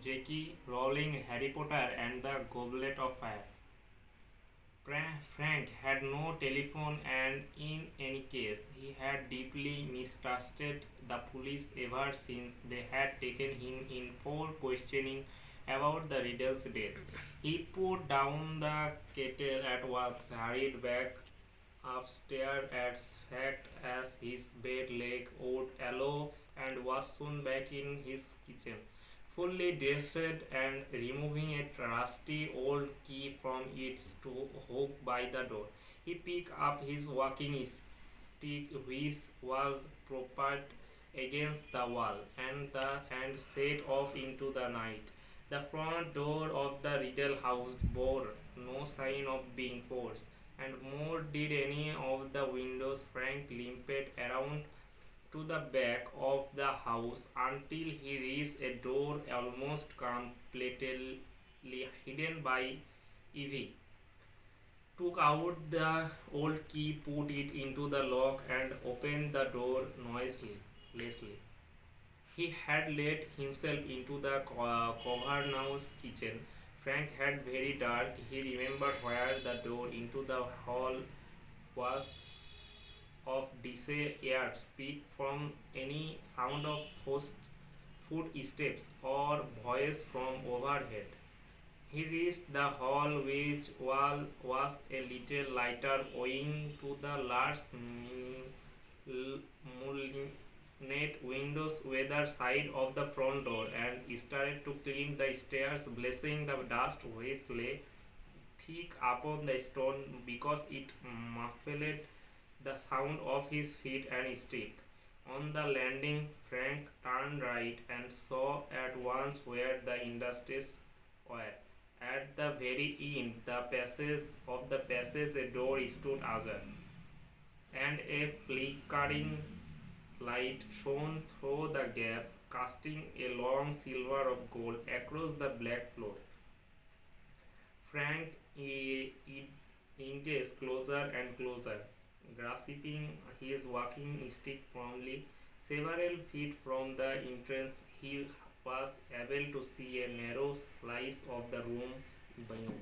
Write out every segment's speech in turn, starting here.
J.K. Rowling, Harry Potter and the Goblet of Fire. Frank had no telephone, and in any case, he had deeply mistrusted the police ever since they had taken him in for questioning about the Riddle's death. He put down the kettle at once, hurried back upstairs as fast as his bed leg would allow, and was soon back in his kitchen, fully dressed and removing a rusty old key from its hook by the door. He picked up his walking stick, which was propped against the wall, and set off into the night. The front door of the Riddle house bore no sign of being forced, and more did any of the windows. Frank limped around to the back of the house until he reached a door almost completely hidden by ivy. Took out the old key, put it into the lock, and opened the door noiselessly. He had let himself into the Covernous kitchen. Frank had very dark. He remembered where the door into the hall was of desired speak from any sound of footsteps or voice from overhead. He reached the hall, which wall was a little lighter owing to the large mullinet windows either side of the front door, and started to climb the stairs, blessing the dust which lay thick upon the stone because it muffled the sound of his feet and stick. On the landing, Frank turned right and saw at once where the industries were. At the very end of the passage a door stood ajar, and a flickering light shone through the gap, casting a long silver of gold across the black floor. Frank inched closer and closer, grasping his walking stick firmly. Several feet from the entrance, he was able to see a narrow slice of the room beyond.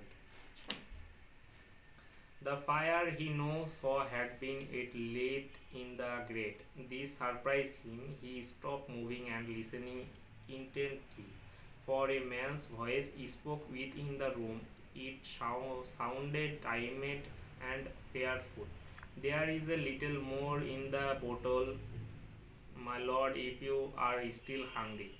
The fire he now saw had been it lit in the grate. This surprised him. He stopped moving and listening intently, for a man's voice spoke within the room. It sounded timid and fearful. There is a little more in the bottle, my lord, if you are still hungry.